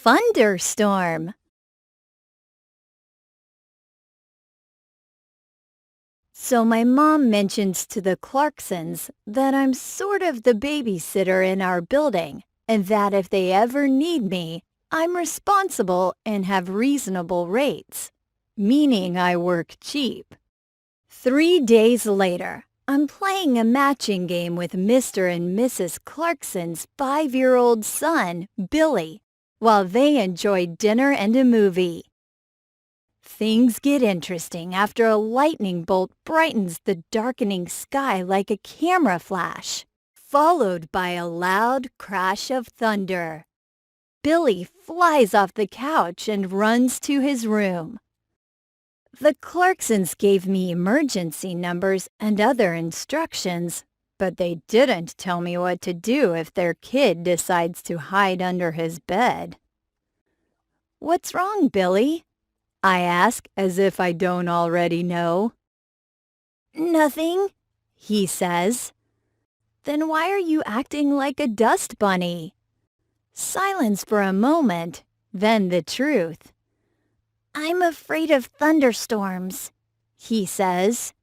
Funderstorm. So my mom mentions to the Clarksons that I'm sort of the babysitter in our building and that if they ever need me, I'm responsible and have reasonable rates, meaning I work cheap. 3 days later, I'm playing a matching game with Mr. and Mrs. Clarkson's 5-year-old son, Billy, while they enjoy dinner and a movie. Things get interesting after a lightning bolt brightens the darkening sky like a camera flash, followed by a loud crash of thunder. Billy flies off the couch and runs to his room. The Clarksons gave me emergency numbers and other instructions, but they didn't tell me what to do if their kid decides to hide under his bed. "What's wrong, Billy?" I ask as if I don't already know. "Nothing," he says. "Then why are you acting like a dust bunny?" Silence for a moment, then the truth. "I'm afraid of thunderstorms," he says.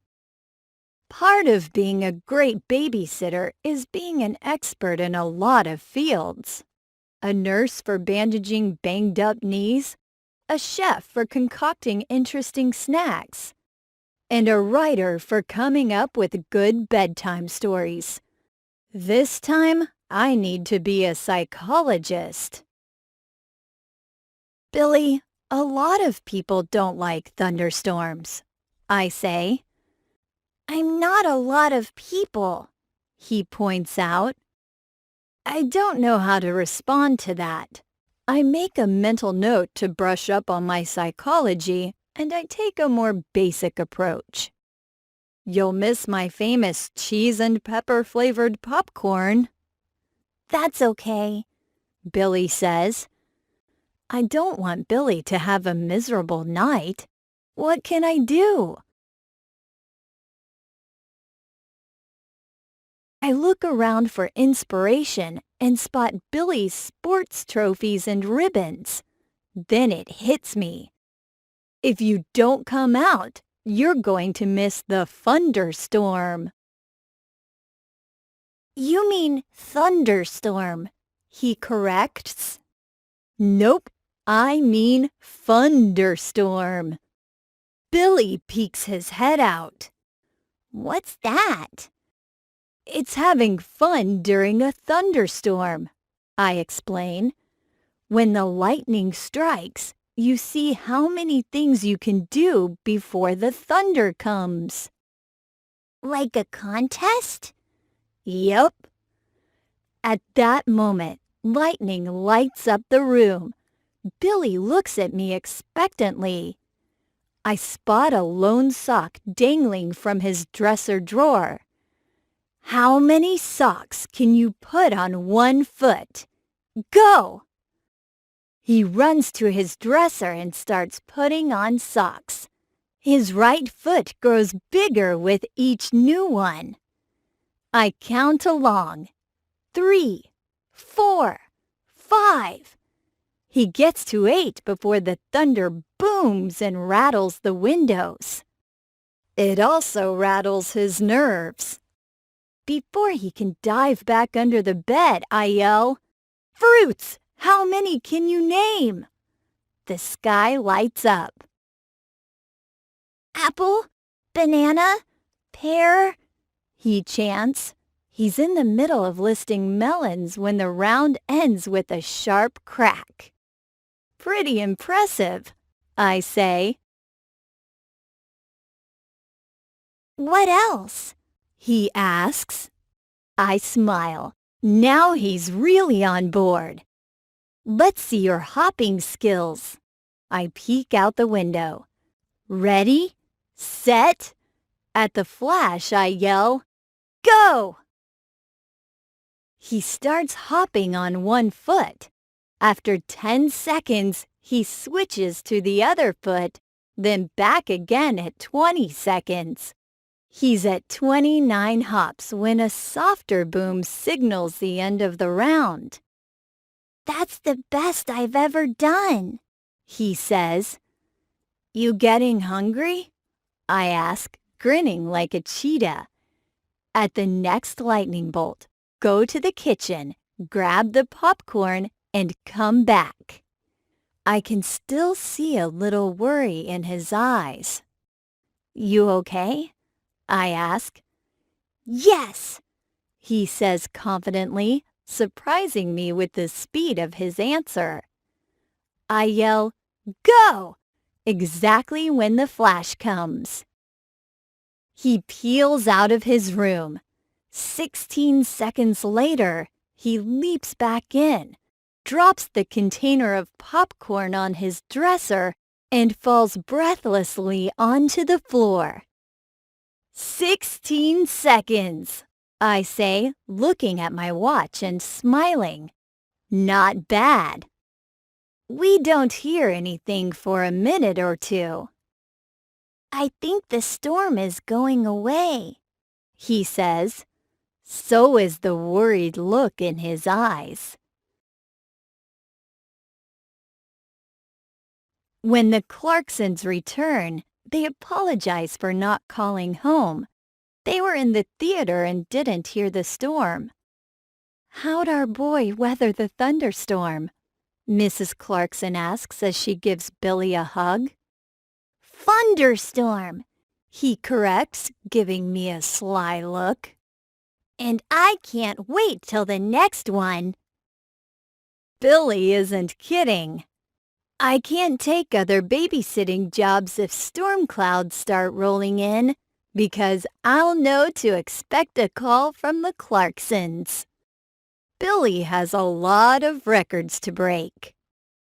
Part of being a great babysitter is being an expert in a lot of fields. A nurse for bandaging banged-up knees, a chef for concocting interesting snacks, and a writer for coming up with good bedtime stories. This time, I need to be a psychologist. "Billy, a lot of people don't like thunderstorms," I say. "I'm not a lot of people," he points out. I don't know how to respond to that. I make a mental note to brush up on my psychology, and I take a more basic approach. "You'll miss my famous cheese and pepper flavored popcorn." "That's okay," Billy says. I don't want Billy to have a miserable night. What can I do? I look around for inspiration and spot Billy's sports trophies and ribbons. Then it hits me. If you don't come out, you're going to miss the Funderstorm. "You mean thunderstorm," he corrects. "Nope, I mean Funderstorm." Billy peeks his head out. "What's that?" "It's having fun during a thunderstorm," I explain. "When the lightning strikes, you see how many things you can do before the thunder comes." "Like a contest?" "Yup." At that moment, lightning lights up the room. Billy looks at me expectantly. I spot a lone sock dangling from his dresser drawer. "How many socks can you put on one foot? Go!" He runs to his dresser and starts putting on socks. His right foot grows bigger with each new one. I count along. 3, 4, 5. He gets to 8 before the thunder booms and rattles the windows. It also rattles his nerves. Before he can dive back under the bed, I yell, "Fruits! How many can you name?" The sky lights up. "Apple, banana, pear," he chants. He's in the middle of listing melons when the round ends with a sharp crack. "Pretty impressive," I say. "What else?" he asks. I smile. Now he's really on board. "Let's see your hopping skills." I peek out the window. "Ready? Set?" At the flash, I yell, "Go!" He starts hopping on one foot. After 10 seconds, he switches to the other foot, then back again at 20 seconds. He's at 29 hops when a softer boom signals the end of the round. That's the best I've ever done, he says. You getting hungry? I ask, grinning like a cheetah. At the next lightning bolt, go to the kitchen, grab the popcorn, and come back. I can still see a little worry in his eyes. You okay? I ask. Yes, he says confidently, surprising me with the speed of his answer. I yell, "Go!" exactly when the flash comes. He peels out of his room. 16 seconds later, he leaps back in, drops the container of popcorn on his dresser, and falls breathlessly onto the floor. 16 seconds, I say, looking at my watch and smiling. Not bad. We don't hear anything for a minute or two. I think the storm is going away, he says. So is the worried look in his eyes. When the Clarksons return, they apologize for not calling home. They were in the theater and didn't hear the storm. How'd our boy weather the thunderstorm? Mrs. Clarkson asks as she gives Billy a hug. Funderstorm, he corrects, giving me a sly look. And I can't wait till the next one. Billy isn't kidding. I can't take other babysitting jobs if storm clouds start rolling in, because I'll know to expect a call from the Clarksons. Billy has a lot of records to break.